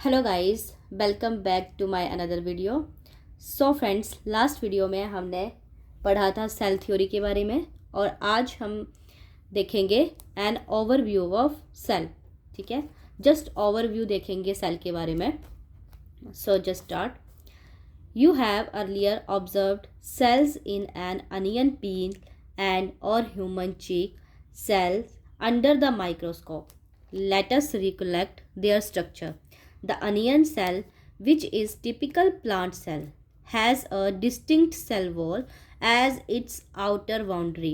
Hello guys, welcome back to my another video. So friends, last video में हमने पढ़ा था सेल थ्योरी के बारे में और आज हम देखेंगे एन ओवरव्यू ऑफ सेल। ठीक है, जस्ट ओवरव्यू देखेंगे सेल के बारे में। So just start. You have earlier observed cells in an onion peel and और human cheek cells under the microscope. Let us recollect their structure. The onion cell, which is typical plant cell, has a distinct cell wall as its outer boundary,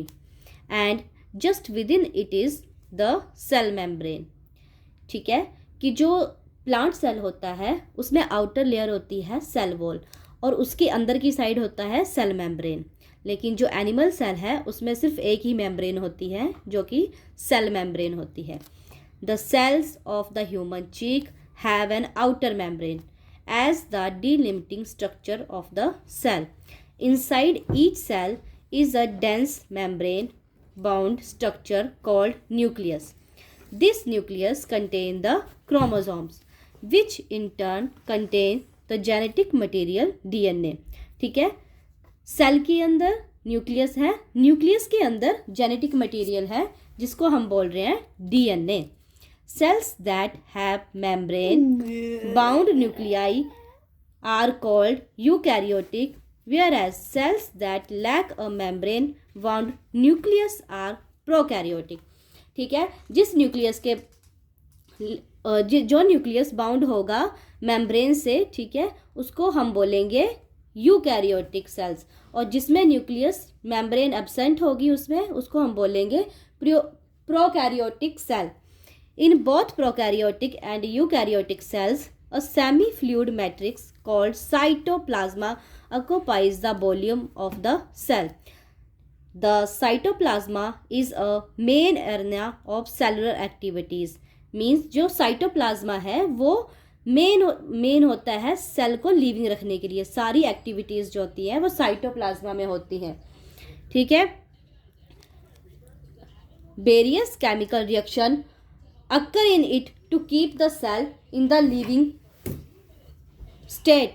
and just within it is the cell membrane. ठीक है कि जो plant cell होता है उसमें outer layer होती है cell wall और उसके अंदर की साइड होता है सेल मेम्ब्रेन। लेकिन जो एनिमल सेल है उसमें सिर्फ एक ही मेम्ब्रेन होती है जो कि सेल मेम्ब्रेन होती है। The cells of the human cheek have an outer membrane as the delimiting structure of the cell. Inside each cell is a dense membrane bound structure called nucleus. This nucleus contains the chromosomes, which in turn contain the genetic material DNA. ठीक है, cell के अंदर nucleus है, nucleus के अंदर genetic material है जिसको हम बोल रहे हैं DNA. Cells that have membrane bound nuclei are called eukaryotic, whereas cells that lack a membrane bound nucleus are prokaryotic. ठीक है, जिस न्यूक्लियस के जो न्यूक्लियस बाउंड होगा मेम्ब्रेन से, ठीक है, उसको हम बोलेंगे यूकैरियोटिक सेल्स, और जिसमें न्यूक्लियस मेम्ब्रेन एब्सेंट होगी उसमें उसको हम बोलेंगे prokaryotic cell. In both prokaryotic and eukaryotic cells a semi-fluid matrix called cytoplasma occupies the volume of the cell. The cytoplasma is a main area of cellular activities. Means जो cytoplasm है वो main होता है cell को living रखने के लिए. सारी एक्टिविटीज़ जो होती हैं वो साइटोप्लाज्मा में होती हैं. ठीक है, various chemical reaction occur in it to keep the cell in the living state.